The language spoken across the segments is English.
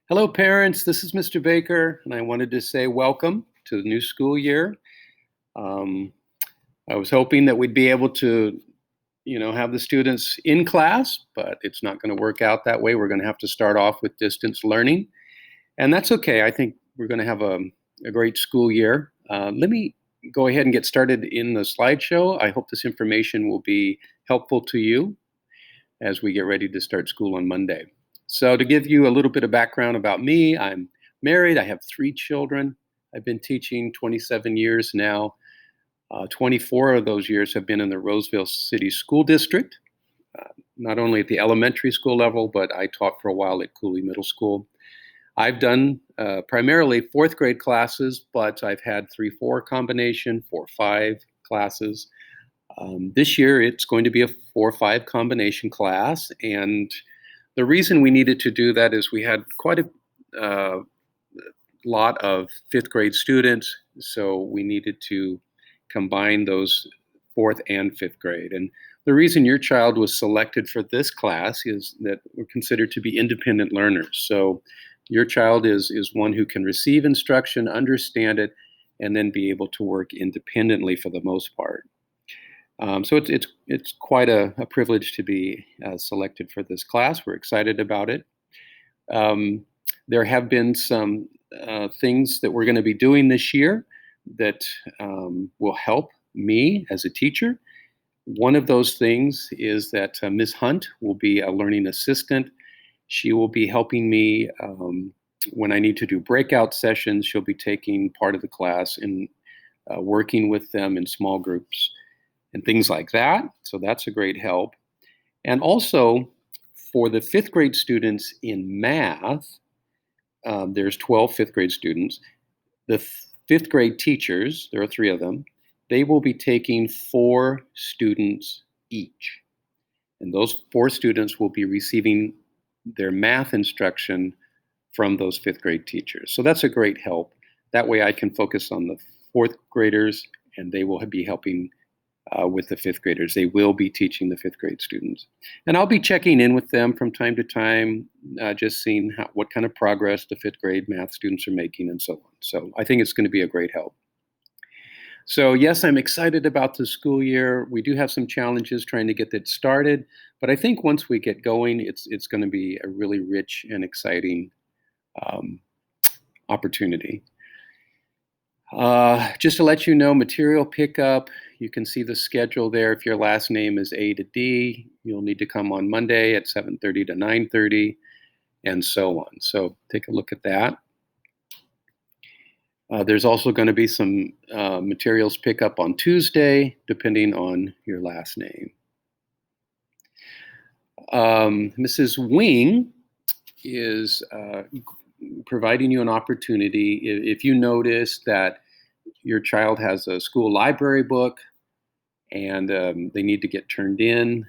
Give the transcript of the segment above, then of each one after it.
Hello, parents. This is Mr. Baker, and I wanted to say welcome to the new school year. Um, I was hoping that we'd be able to, have the students in class, but it's not going to work out that way. We're going to have to start off with distance learning, and that's okay. I think we're going to have a great school year. Let me go ahead and get started in the slideshow. I hope this information will be helpful to you as we get ready to start school on Monday. So, to give you a little bit of background about me, I'm married, I have 3 children. I've been teaching 27 years now. 24 of those years have been in the Roseville City School District, not only at the elementary school level, but I taught for a while at Cooley Middle School. I've done primarily fourth grade classes, but I've had 3-4 combination, 4-5 classes. This year, it's going to be a 4-5 combination class, and the reason we needed to do that is we had quite a lot of fifth grade students, so we needed to combine those fourth and fifth grade. And the reason your child was selected for this class is that we're considered to be independent learners. So your child is one who can receive instruction, understand it, and then be able to work independently for the most part. So it's quite a privilege to be selected for this class. We're excited about it. There have been some things that we're going to be doing this year that will help me as a teacher. One of those things is that Ms. Hunt will be a learning assistant. She will be helping me when I need to do breakout sessions. She'll be taking part of the class and working with them in small groups and things like that. So that's a great help. And also for the fifth grade students in math, there's 12 fifth grade students. The fifth grade teachers, there are 3 of them, they will be taking 4 students each. And those 4 students will be receiving their math instruction from those fifth grade teachers. So that's a great help. That way I can focus on the fourth graders and they will be helping with the fifth graders. They will be teaching the fifth grade students. And I'll be checking in with them from time to time, just seeing what kind of progress the fifth grade math students are making and so on. So I think it's going to be a great help. So yes, I'm excited about the school year. We do have some challenges trying to get that started, but I think once we get going, it's going to be a really rich and exciting opportunity. Just to let you know, material pickup, you can see the schedule there. If your last name is A to D, you'll need to come on Monday at 7:30 to 9:30 and so on. So take a look at that. There's also going to be some materials pickup on Tuesday, depending on your last name. Mrs. Wing is providing you an opportunity. If you notice that your child has a school library book and they need to get turned in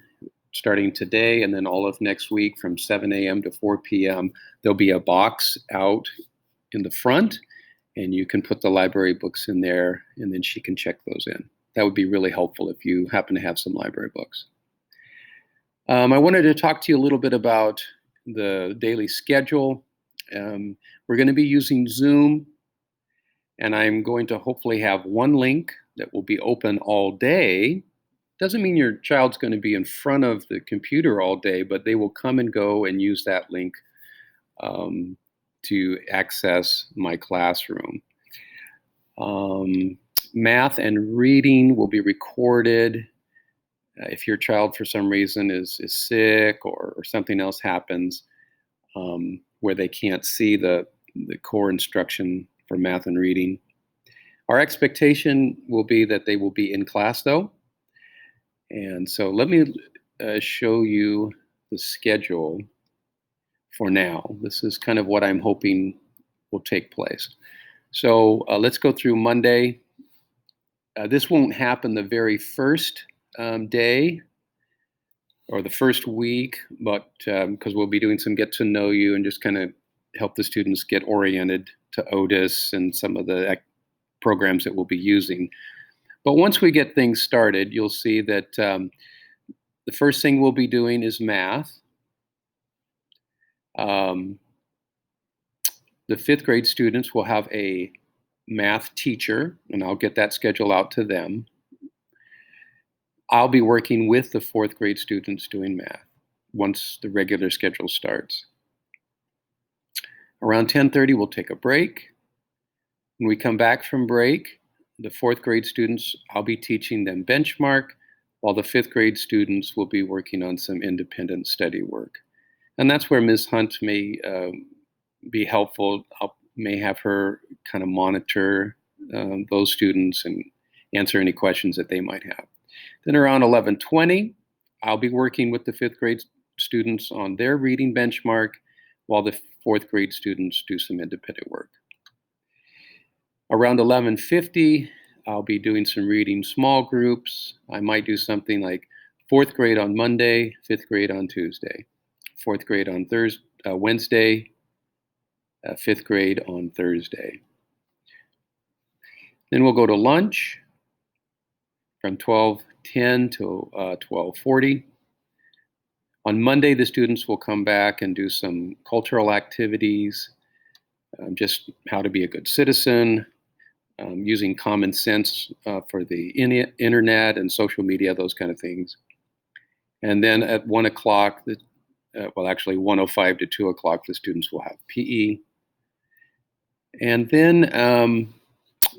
starting today and then all of next week from 7 a.m. to 4 p.m., there'll be a box out in the front and you can put the library books in there and then she can check those in. That would be really helpful if you happen to have some library books. I wanted to talk to you a little bit about the daily schedule. We're going to be using Zoom, and I'm going to hopefully have one link that will be open all day. Doesn't mean your child's going to be in front of the computer all day, but they will come and go and use that link to access my classroom. Math and reading will be recorded. If your child, for some reason, is sick or something else happens where they can't see the core instruction for math and reading. Our expectation will be that they will be in class, though. And so let me show you the schedule for now. This is kind of what I'm hoping will take place. So let's go through Monday. This won't happen the very first day or the first week, but because we'll be doing some get to know you and just kind of help the students get oriented to Otis and some of the programs that we'll be using. But once we get things started, you'll see that the first thing we'll be doing is math. The fifth grade students will have a math teacher, and I'll get that schedule out to them. I'll be working with the fourth grade students doing math once the regular schedule starts. Around 10:30, we'll take a break. When we come back from break, the fourth grade students, I'll be teaching them benchmark, while the fifth grade students will be working on some independent study work. And that's where Ms. Hunt may be helpful. I may have her kind of monitor those students and answer any questions that they might have. Then around 11:20, I'll be working with the fifth grade students on their reading benchmark, while the fourth grade students do some independent work. Around 11:50, I'll be doing some reading small groups. I might do something like fourth grade on Monday, fifth grade on Tuesday, fourth grade on Wednesday, fifth grade on Thursday. Then we'll go to lunch from 12:10 to 12:40. On Monday, the students will come back and do some cultural activities, just how to be a good citizen, using common sense for the internet and social media, those kind of things. And then at 1 o'clock, actually 1:05 to 2 o'clock, the students will have PE. And then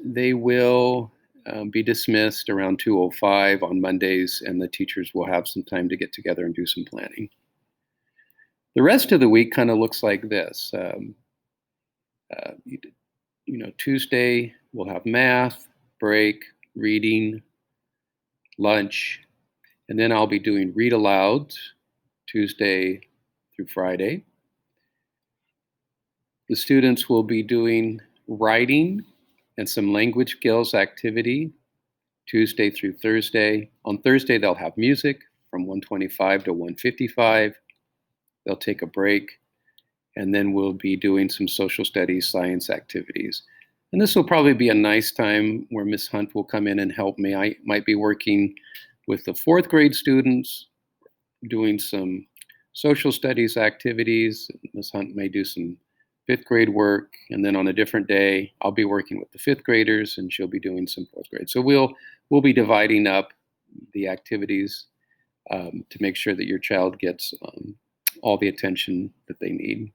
they will be dismissed around 2:05 on Mondays, and the teachers will have some time to get together and do some planning. The rest of the week kind of looks like this. Tuesday we'll have math, break, reading, lunch, and then I'll be doing read aloud Tuesday through Friday. The students will be doing writing and some language skills activity Tuesday through Thursday. On Thursday, they'll have music from 1:25 to 1:55. They'll take a break, and then we'll be doing some social studies, science activities. And this will probably be a nice time where Ms. Hunt will come in and help me. I might be working with the fourth grade students, doing some social studies activities. Ms. Hunt may do some fifth grade work, and then on a different day, I'll be working with the fifth graders, and she'll be doing some fourth grade. So we'll be dividing up the activities to make sure that your child gets all the attention that they need.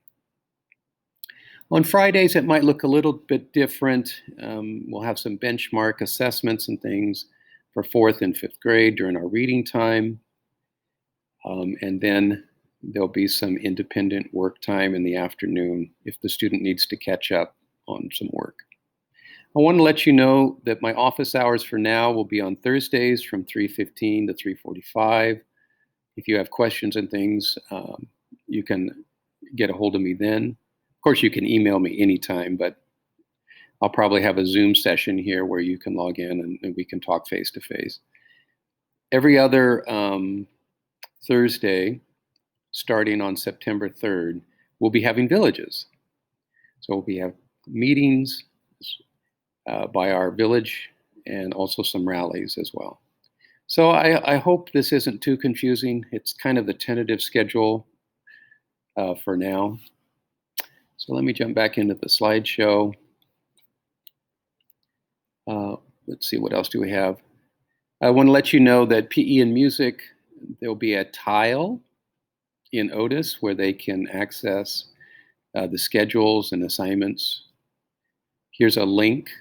On Fridays, it might look a little bit different. We'll have some benchmark assessments and things for fourth and fifth grade during our reading time. And then there'll be some independent work time in the afternoon if the student needs to catch up on some work. I want to let you know that my office hours for now will be on Thursdays from 3:15 to 3:45. If you have questions and things, you can get a hold of me then. Of course, you can email me anytime, but I'll probably have a Zoom session here where you can log in and we can talk face to face. Every other Thursday, starting on September 3rd, we'll be having villages. So we have meetings by our village and also some rallies as well. So I hope this isn't too confusing. It's kind of the tentative schedule for now. So let me jump back into the slideshow. Let's see, what else do we have? I want to let you know that PE and music, there'll be a tile in Otis where they can access the schedules and assignments. Here's a link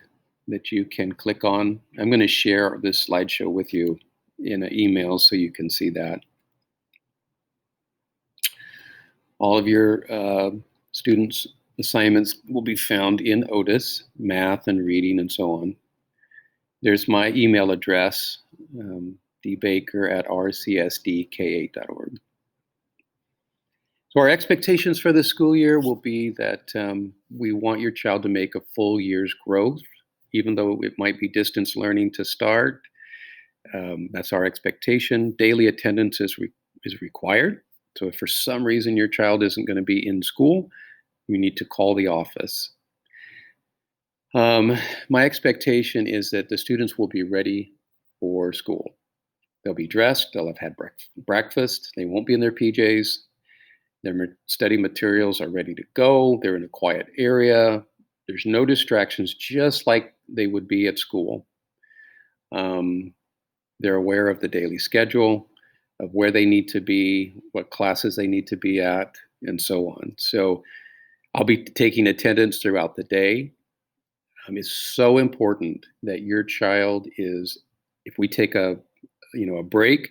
that you can click on. I'm going to share this slideshow with you in an email so you can see that. All of your students' assignments will be found in Otis, math and reading and so on. There's my email address, dbaker@rcsdk8.org. So our expectations for the school year will be that we want your child to make a full year's growth, even though it might be distance learning to start. That's our expectation. Daily attendance is required. So if for some reason your child isn't going to be in school, you need to call the office. My expectation is that the students will be ready for school. They'll be dressed, they'll have had breakfast, they won't be in their PJs. Study materials are ready to go. They're in a quiet area. There's no distractions, just like they would be at school. Um, they're aware of the daily schedule, of where they need to be, what classes they need to be at, and so on. So I'll be taking attendance throughout the day. It's so important that your child is, if we take a break,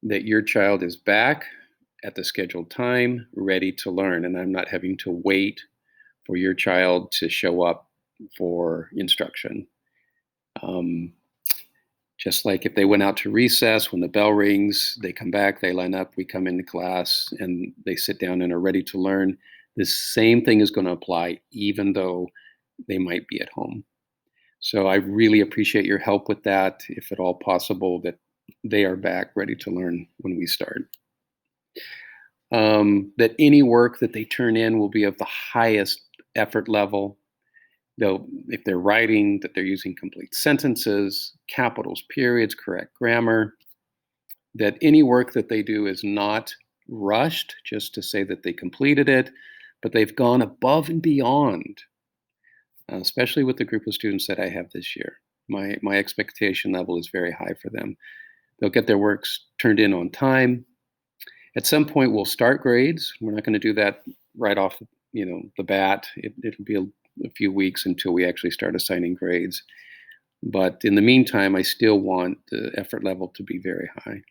that your child is back at the scheduled time, ready to learn, and I'm not having to wait for your child to show up for instruction. Um, just like if they went out to recess, when the bell rings, they come back, they line up, we come into class, and they sit down and are ready to learn. The same thing is going to apply, even though they might be at home. So I really appreciate your help with that, if at all possible, that they are back ready to learn when we start. That any work that they turn in will be of the highest effort level. If they're writing, that they're using complete sentences, capitals, periods, correct grammar. That any work that they do is not rushed just to say that they completed it, but they've gone above and beyond, especially with the group of students that I have this year. My expectation level is very high for them. They'll get their works turned in on time. At some point, we'll start grades. We're not going to do that right off, the bat. It'll be a few weeks until we actually start assigning grades. But in the meantime, I still want the effort level to be very high.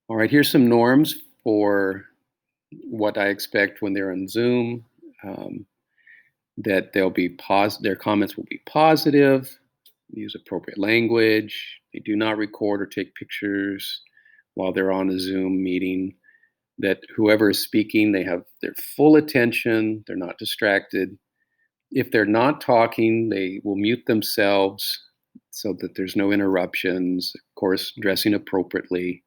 All right, here's some norms for what I expect when they're on Zoom. That their comments will be positive, use appropriate language. They do not record or take pictures while they're on a Zoom meeting. That whoever is speaking, they have their full attention, they're not distracted. If they're not talking, they will mute themselves so that there's no interruptions, of course, dressing appropriately,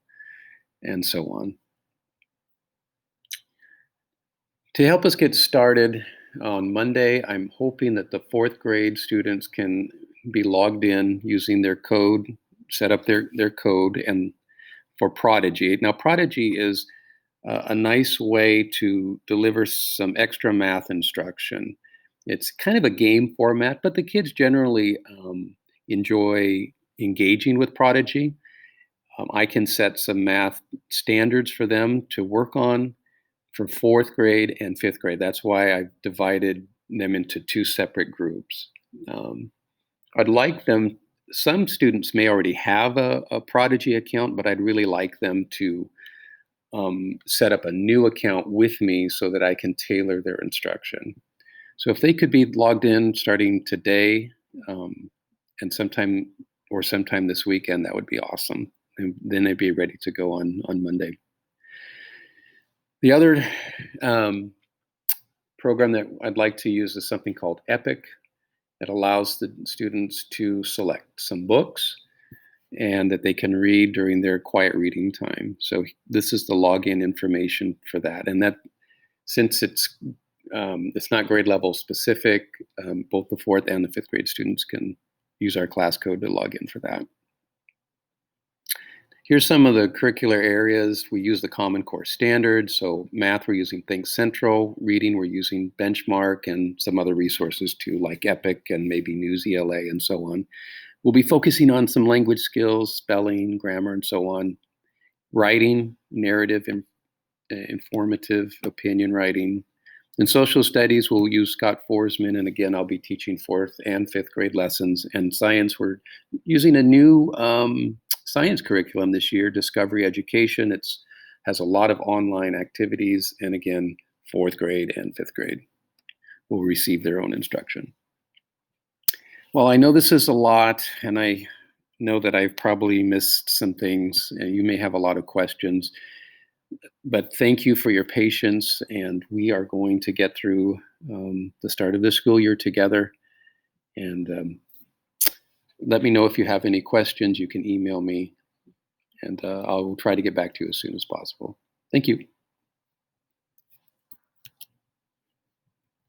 and so on. To help us get started on Monday, I'm hoping that the fourth grade students can be logged in using their code, set up their code, and for Prodigy. Now, Prodigy is a nice way to deliver some extra math instruction. It's kind of a game format, but the kids generally enjoy engaging with Prodigy. I can set some math standards for them to work on for fourth grade and fifth grade. That's why I've divided them into two separate groups. Um, I'd like them, some students may already have a Prodigy account, but I'd really like them to set up a new account with me so that I can tailor their instruction. So if they could be logged in starting today and sometime this weekend, that would be awesome. And then they'd be ready to go on Monday. The other program that I'd like to use is something called Epic. It allows the students to select some books and that they can read during their quiet reading time. So this is the login information for that. And that, since it's not grade level specific, both the fourth and the fifth grade students can use our class code to log in for that. Here's some of the curricular areas. We use the Common Core standards. So math, we're using Think Central. Reading, we're using Benchmark and some other resources too, like Epic and maybe News ELA and so on. We'll be focusing on some language skills, spelling, grammar, and so on. Writing, narrative, informative opinion writing. In social studies, we'll use Scott Forsman, and again, I'll be teaching fourth and fifth grade lessons. And science, we're using a new science curriculum this year, Discovery Education. It has a lot of online activities, and again, fourth grade and fifth grade will receive their own instruction. Well, I know this is a lot, and I know that I've probably missed some things, and you may have a lot of questions, but thank you for your patience, and we are going to get through the start of the school year together. And let me know if you have any questions. You can email me, and I'll try to get back to you as soon as possible. Thank you.